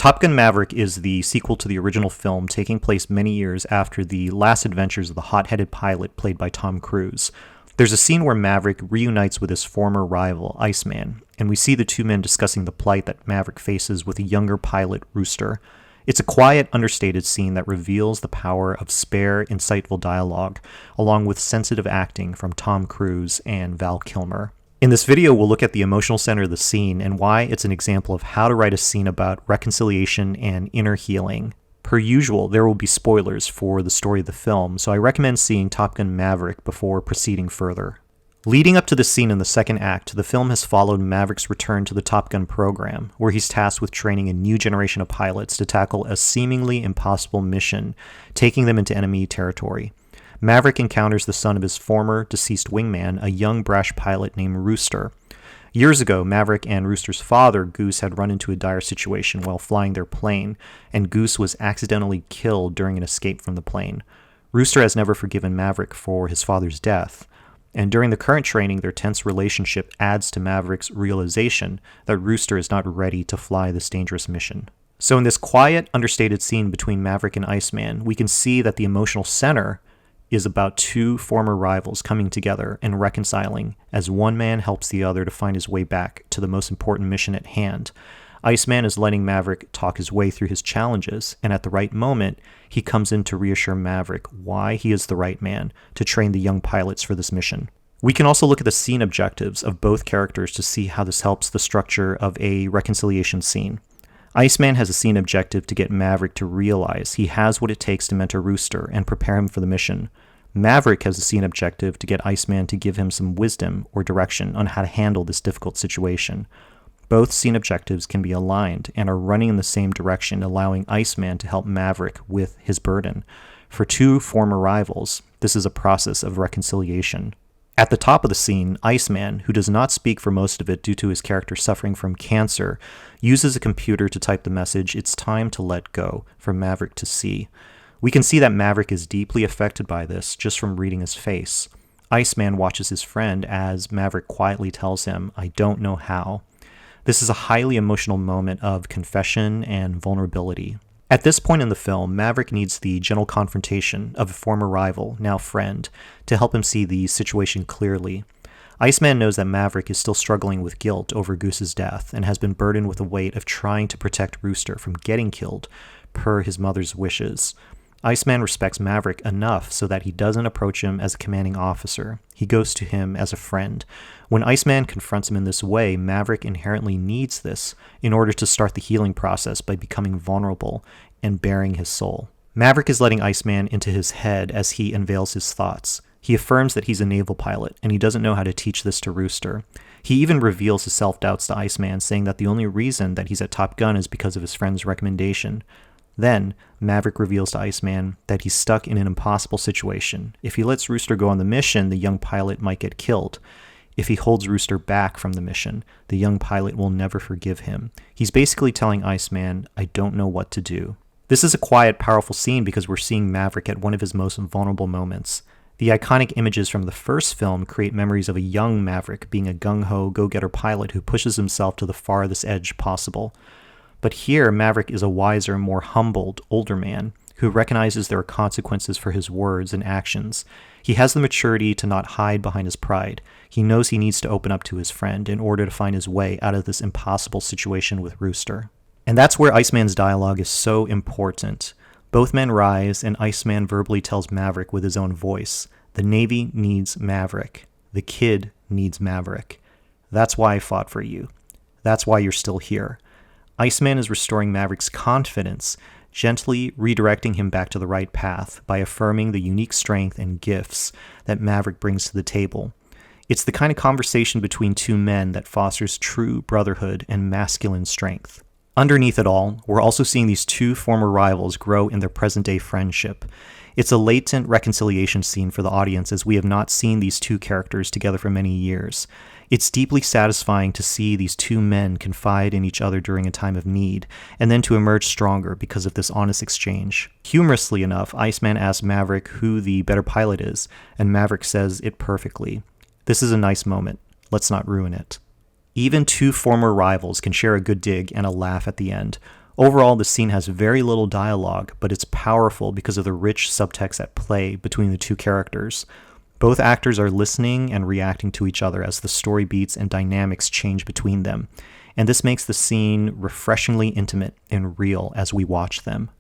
Top Gun Maverick is the sequel to the original film, taking place many years after the last adventures of the hot-headed pilot played by Tom Cruise. There's a scene where Maverick reunites with his former rival, Iceman, and we see the two men discussing the plight that Maverick faces with a younger pilot, Rooster. It's a quiet, understated scene that reveals the power of spare, insightful dialogue, along with sensitive acting from Tom Cruise and Val Kilmer. In this video, we'll look at the emotional center of the scene and why it's an example of how to write a scene about reconciliation and inner healing. Per usual, there will be spoilers for the story of the film, so I recommend seeing Top Gun Maverick before proceeding further. Leading up to this scene in the second act, the film has followed Maverick's return to the Top Gun program, where he's tasked with training a new generation of pilots to tackle a seemingly impossible mission, taking them into enemy territory. Maverick encounters the son of his former deceased wingman, a young brash pilot named Rooster. Years ago, Maverick and Rooster's father, Goose, had run into a dire situation while flying their plane, and Goose was accidentally killed during an escape from the plane. Rooster has never forgiven Maverick for his father's death, and during the current training, their tense relationship adds to Maverick's realization that Rooster is not ready to fly this dangerous mission. So in this quiet, understated scene between Maverick and Iceman, we can see that the emotional center is about two former rivals coming together and reconciling as one man helps the other to find his way back to the most important mission at hand. Iceman is letting Maverick talk his way through his challenges, and at the right moment, he comes in to reassure Maverick why he is the right man to train the young pilots for this mission. We can also look at the scene objectives of both characters to see how this helps the structure of a reconciliation scene. Iceman has a scene objective to get Maverick to realize he has what it takes to mentor Rooster and prepare him for the mission. Maverick has a scene objective to get Iceman to give him some wisdom or direction on how to handle this difficult situation. Both scene objectives can be aligned and are running in the same direction, allowing Iceman to help Maverick with his burden. For two former rivals, this is a process of reconciliation. At the top of the scene, Iceman, who does not speak for most of it due to his character suffering from cancer, uses a computer to type the message, "It's time to let go," for Maverick to see. We can see that Maverick is deeply affected by this just from reading his face. Iceman watches his friend as Maverick quietly tells him, "I don't know how." This is a highly emotional moment of confession and vulnerability. At this point in the film, Maverick needs the gentle confrontation of a former rival, now friend, to help him see the situation clearly. Iceman knows that Maverick is still struggling with guilt over Goose's death and has been burdened with the weight of trying to protect Rooster from getting killed, per his mother's wishes. Iceman respects Maverick enough so that he doesn't approach him as a commanding officer. He goes to him as a friend. When Iceman confronts him in this way, Maverick inherently needs this in order to start the healing process by becoming vulnerable and baring his soul. Maverick is letting Iceman into his head as he unveils his thoughts. He affirms that he's a naval pilot, and he doesn't know how to teach this to Rooster. He even reveals his self-doubts to Iceman, saying that the only reason that he's at Top Gun is because of his friend's recommendation. Then, Maverick reveals to Iceman that he's stuck in an impossible situation. If he lets Rooster go on the mission, the young pilot might get killed. If he holds Rooster back from the mission, the young pilot will never forgive him. He's basically telling Iceman, "I don't know what to do." This is a quiet, powerful scene because we're seeing Maverick at one of his most vulnerable moments. The iconic images from the first film create memories of a young Maverick being a gung-ho, go-getter pilot who pushes himself to the farthest edge possible. But here, Maverick is a wiser, more humbled, older man who recognizes there are consequences for his words and actions. He has the maturity to not hide behind his pride. He knows he needs to open up to his friend in order to find his way out of this impossible situation with Rooster. And that's where Iceman's dialogue is so important. Both men rise, and Iceman verbally tells Maverick with his own voice, "The Navy needs Maverick. The kid needs Maverick. That's why I fought for you. That's why you're still here." Iceman is restoring Maverick's confidence, gently redirecting him back to the right path by affirming the unique strength and gifts that Maverick brings to the table. It's the kind of conversation between two men that fosters true brotherhood and masculine strength. Underneath it all, we're also seeing these two former rivals grow in their present-day friendship. It's a latent reconciliation scene for the audience as we have not seen these two characters together for many years. It's deeply satisfying to see these two men confide in each other during a time of need, and then to emerge stronger because of this honest exchange. Humorously enough, Iceman asks Maverick who the better pilot is, and Maverick says it perfectly. This is a nice moment. Let's not ruin it. Even two former rivals can share a good dig and a laugh at the end. Overall, the scene has very little dialogue, but it's powerful because of the rich subtext at play between the two characters. Both actors are listening and reacting to each other as the story beats and dynamics change between them, and this makes the scene refreshingly intimate and real as we watch them.